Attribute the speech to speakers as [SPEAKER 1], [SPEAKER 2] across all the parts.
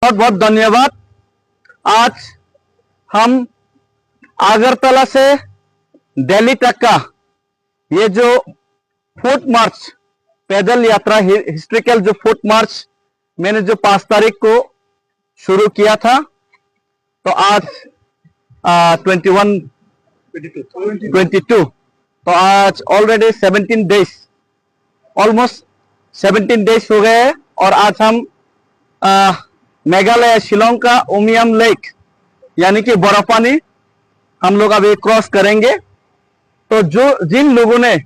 [SPEAKER 1] बहुत बहुत धन्यवाद। आज हम अगरतला से दिल्ली तक का ये जो फुट मार्च, पैदल यात्रा, हिस्ट्रिकल जो फुट मार्च मैंने जो 5 तारीख को शुरू किया था, तो आज 22 तो आज ऑलरेडी 17 डेज, ऑलमोस्ट 17 डेज हो गए हैं। और आज हम मेघालय शिलोंग का उमियाम लेक यानी कि बरापानी हम लोग अभी क्रॉस करेंगे। तो जिन लोगों ने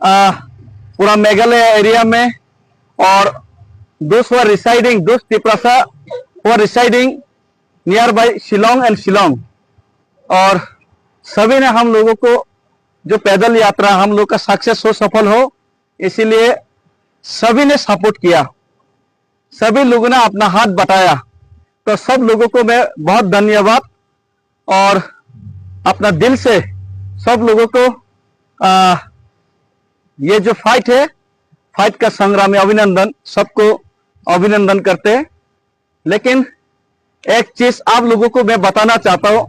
[SPEAKER 1] पूरा मेघालय एरिया में और those Tripura who are residing nearby Shillong and Shillong, और सभी ने हम लोगों को जो पैदल यात्रा हम लोग का सक्सेस हो, सफल हो, इसीलिए सभी ने सपोर्ट किया, सभी लोगों ने अपना हाथ बटाया। तो सब लोगों को मैं बहुत धन्यवाद और अपना दिल से सब लोगों को ये जो फाइट है, फाइट का संग्राम में अभिनंदन, सबको अभिनंदन करते हैं। लेकिन एक चीज आप लोगों को मैं बताना चाहता हूं,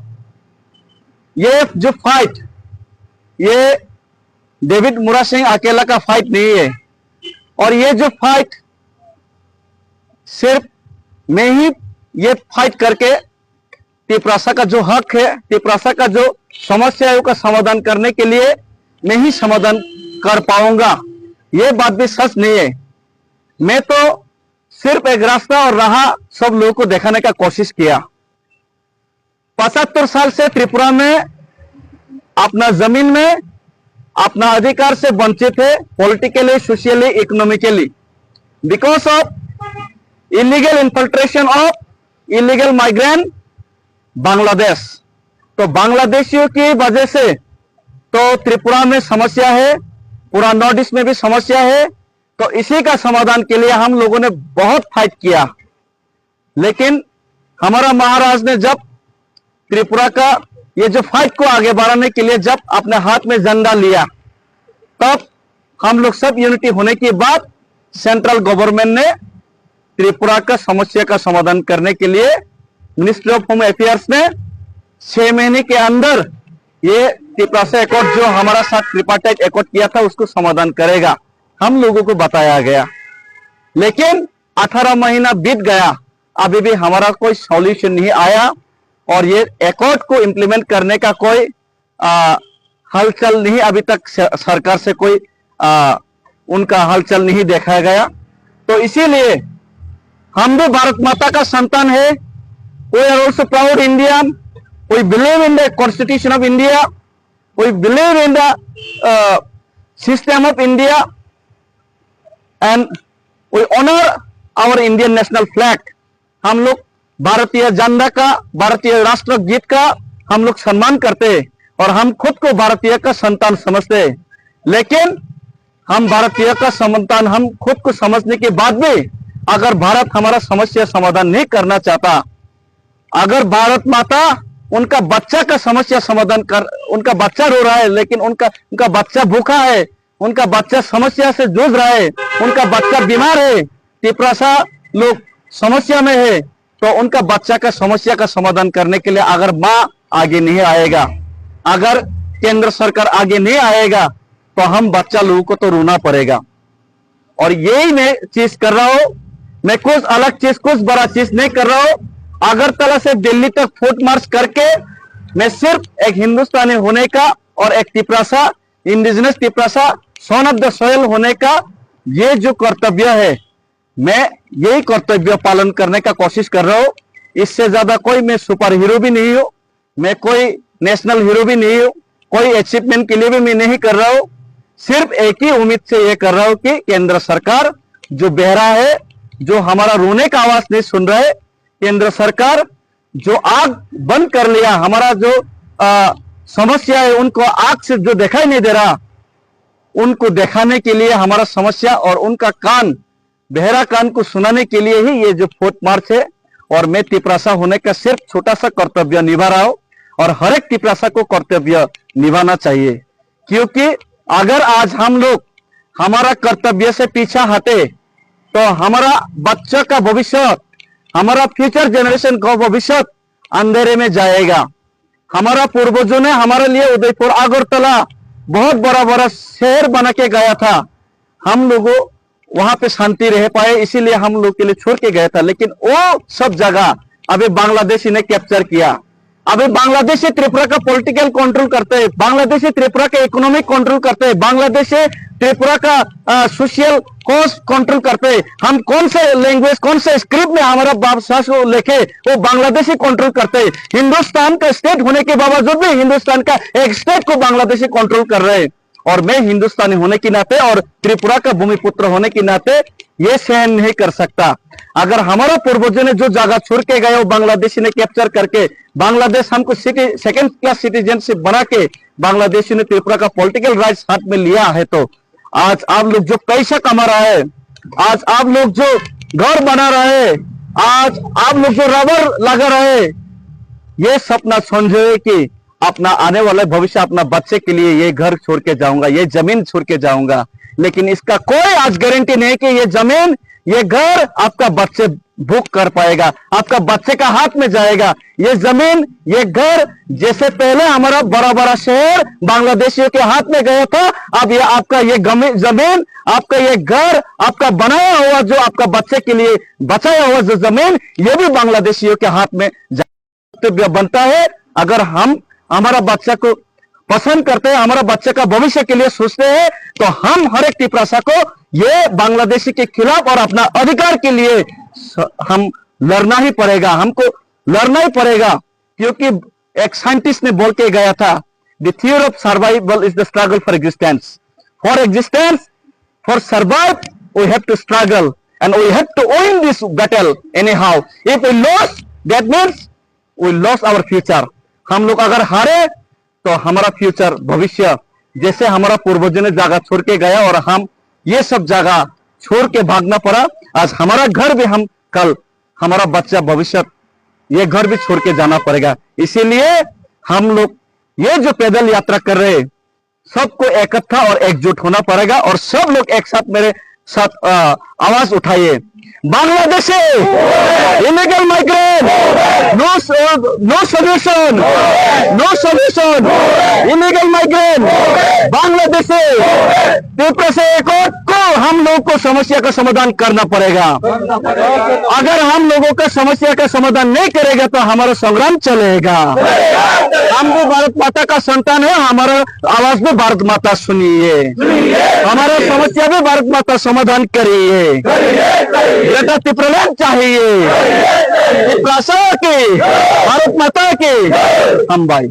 [SPEAKER 1] ये जो फाइट, ये डेविड मुरा सिंह अकेला का फाइट नहीं है, और ये जो फाइट सिर्फ मैं ही ये फाइट करके त्रिपुरा का जो हक है, त्रिपुरा का जो समस्याओं का समाधान करने के लिए मैं ही समाधान कर पाऊंगा, ये बात भी सच नहीं है। मैं तो सिर्फ एक रास्ता और राह सब लोगों को दिखाने का कोशिश किया। 75 साल से त्रिपुरा में अपना जमीन में अपना अधिकार से वंचित है, politically, socially, economically, because of illegal infiltration of illegal migrant Bangladesh. तो बांग्लादेशियों की वजह से तो त्रिपुरा में समस्या है, पूरा नॉर्थ ईस्ट में भी समस्या है। तो इसी का समाधान के लिए हम लोगों ने बहुत फाइट किया। लेकिन हमारा महाराज ने जब त्रिपुरा का ये जो फाइट को आगे बढ़ाने के लिए जब अपने हाथ में झंडा लिया, तब हम लोग सब यूनिटी होने के बाद सेंट्रल गवर्नमेंट ने त्रिपुरा का समस्या का समाधान करने के लिए मिनिस्ट्री ऑफ होम अफेयर्स ने 6 महीने के अंदर ये त्रिपुरा से एकॉर्ड जो हमारा साथ ट्रिपार्टाइट एकॉर्ड किया था उसको समाधान करेगा, हम लोगों को बताया गया। लेकिन 18 महीना बीत गया, अभी भी हमारा कोई सॉल्यूशन नहीं आया, और ये एकॉर्ड को इम्प्लीमेंट करने का कोई हलचल नहीं, अभी तक सरकार से कोई उनका हलचल नहीं देखा गया। तो इसीलिए हम भी भारत माता का संतान है। We are also proud Indian, we believe in the constitution of India, we believe in the system of India, and we honour our Indian national flag. हम लोग भारतीय झंडा का, भारतीय राष्ट्र गीत का हम लोग सम्मान करते हैं, और हम खुद को भारतीय का संतान समझते हैं। लेकिन हम भारतीय का संतान हम खुद को समझने के बाद भी अगर भारत हमारा समस्या समाधान नहीं करना चाहता, अगर भारत माता उनका बच्चा का समस्या समाधान कर, उनका बच्चा रो रहा है लेकिन उनका बच्चा भूखा है, उनका बच्चा समस्या से जूझ रहा है, उनका बच्चा बीमार है, त्रिपुरा लोग समस्या में है, तो उनका बच्चा का समस्या का समाधान करने के लिए अगर माँ आगे नहीं आएगा, अगर केंद्र सरकार आगे नहीं आएगा, तो हम बच्चा लोगों को तो रोना पड़ेगा। और यही मैं चीज कर रहा हूं, मैं कुछ अलग चीज, कुछ बड़ा चीज नहीं कर रहा हूं। अगरतला से दिल्ली तक फुट मार्च करके मैं सिर्फ एक हिंदुस्तानी होने का और एक Tripura, indigenous Tripura, son of the soil होने का ये जो कर्तव्य है, मैं यही कर्तव्य पालन करने का कोशिश कर रहा हूं। इससे ज्यादा कोई मैं सुपर हीरो भी नहीं हूं, मैं कोई नेशनल हीरो भी नहीं हूं, कोई अचीवमेंट के लिए भी मैं नहीं कर रहा हूं। सिर्फ एक ही उम्मीद से ये कर रहा हूं कि केंद्र सरकार जो बहरा है, जो हमारा रोने का आवाज नहीं सुन रहा है, केंद्र सरकार जो आग बंद कर लिया, हमारा जो समस्या है उनको आग से जो दिखाई नहीं दे रहा, उनको दिखाने के लिए हमारा समस्या और उनका कान, बहरा कान को सुनाने के लिए ही ये जो फुट मार्च है। और मैं त्रिपुरा होने का सिर्फ छोटा सा कर्तव्य निभा रहा हूं, और हर एक त्रिपुरा को कर्तव्य निभाना चाहिए। क्योंकि अगर आज हम लोग हमारा कर्तव्य से पीछा हटे तो हमारा बच्चा का भविष्य, हमारा फ्यूचर जनरेशन का भविष्य अंधेरे में जाएगा। हमारा पूर्वजों ने हमारे लिए उदयपुर अगरतला बहुत बड़ा बड़ा शहर बना के गया था। हम लोगों वहां पे शांति रह पाए, इसीलिए हम लोग के लिए छोड़ के गया था। लेकिन वो सब जगह अभी बांग्लादेशी ने कैप्चर किया। अभी बांग्लादेशी त्रिपुरा का पॉलिटिकल कंट्रोल करते हैं, बांग्लादेशी त्रिपुरा का इकोनॉमिक कंट्रोल करते हैं, बांग्लादेशी त्रिपुरा का सोशल कॉस्ट कंट्रोल करते हैं। हम कौन से लैंग्वेज, कौन से स्क्रिप्ट में हमारा भाषा को लेके वो बांग्लादेशी कंट्रोल करते हैं। हिंदुस्तान का स्टेट होने के बावजूद भी हिंदुस्तान का एक स्टेट को बांग्लादेशी कंट्रोल कर रहे हैं। और मैं हिंदुस्तानी होने के नाते और त्रिपुरा का भूमिपुत्र होने के नाते ये सहन नहीं कर सकता। अगर हमारा पूर्वजों ने जो जगह छोड़ के गए वो बांग्लादेशी ने कैप्चर करके बांग्लादेश हमको सेकंड क्लास सिटीजनशिप बना के बांग्लादेशी ने त्रिपुरा का पॉलिटिकल राइट्स हाथ में लिया है, तो आज आप लोग जो पैसा कमा रहा है, आज आप लोग जो घर बना रहे हैं, आज आप लोग जो रबर लगा रहे हैं, ये सपना समझे कि अपना आने वाला भविष्य, अपना बच्चे के लिए ये घर छोड़ के जाऊंगा, ये जमीन छोड़ के जाऊंगा। लेकिन इसका कोई आज गारंटी नहीं कि ये जमीन, ये घर आपका बच्चे भूख कर पाएगा, आपका बच्चे का हाथ में जाएगा। ये जमीन, ये घर, जैसे पहले हमारा बड़ा बड़ा शहर बांग्लादेशियों के हाथ में गया था, अब ये आपका ये जमीन, आपका ये घर, आपका बनाया हुआ जो आपका बच्चे के लिए बचाया हुआ जो जमीन, ये भी बांग्लादेशियों के हाथ में बनता है। अगर हम हमारा बच्चा को पसंद करते हैं, हमारा बच्चे का भविष्य के लिए सोचते हैं, तो हम हर एक टिप्रासा को ये बांग्लादेशी के खिलाफ और अपना अधिकार के लिए हम लड़ना ही पड़ेगा, हमको लड़ना ही पड़ेगा। क्योंकि एक साइंटिस्ट ने बोल के गया था, the theory of survival is the struggle for existence. For existence, for survive, we have to struggle and we have to win this battle anyhow. If we loss, that means we loss our future. हम लोग अगर हारे तो हमारा future, भविष्य, जैसे हमारा पूर्वजों ने जगह छोड़ के गया और हम ये सब जगह छोड़ के भागना पड़ा, आज हमारा घर भी, हम कल हमारा बच्चा, भविष्य, ये घर भी छोड़ के जाना पड़ेगा। इसीलिए हम लोग ये जो पैदल यात्रा कर रहे हैं, सबको इकट्ठा और एकजुट होना पड़ेगा। और सब लोग एक साथ मेरे साथ आवाज उठाइए, बांग्लादेशे illegal migrant, no solution, illegal migrant, बांग्लादेशे Tripura से एकजुट को हम लोग को समस्या का समाधान करना पड़ेगा। अगर हम लोगों का समस्या का समाधान नहीं करेगा तो हमारा संग्राम चलेगा। हम भी भारत माता का संतान है, हमारा आवाज भी भारत माता सुनिए, हमारा समस्या भी भारत माता समाधान करिए। बेटा त्रिपुरा चाहिए, त्रिपुरा के, भारत माता के, हम भाई।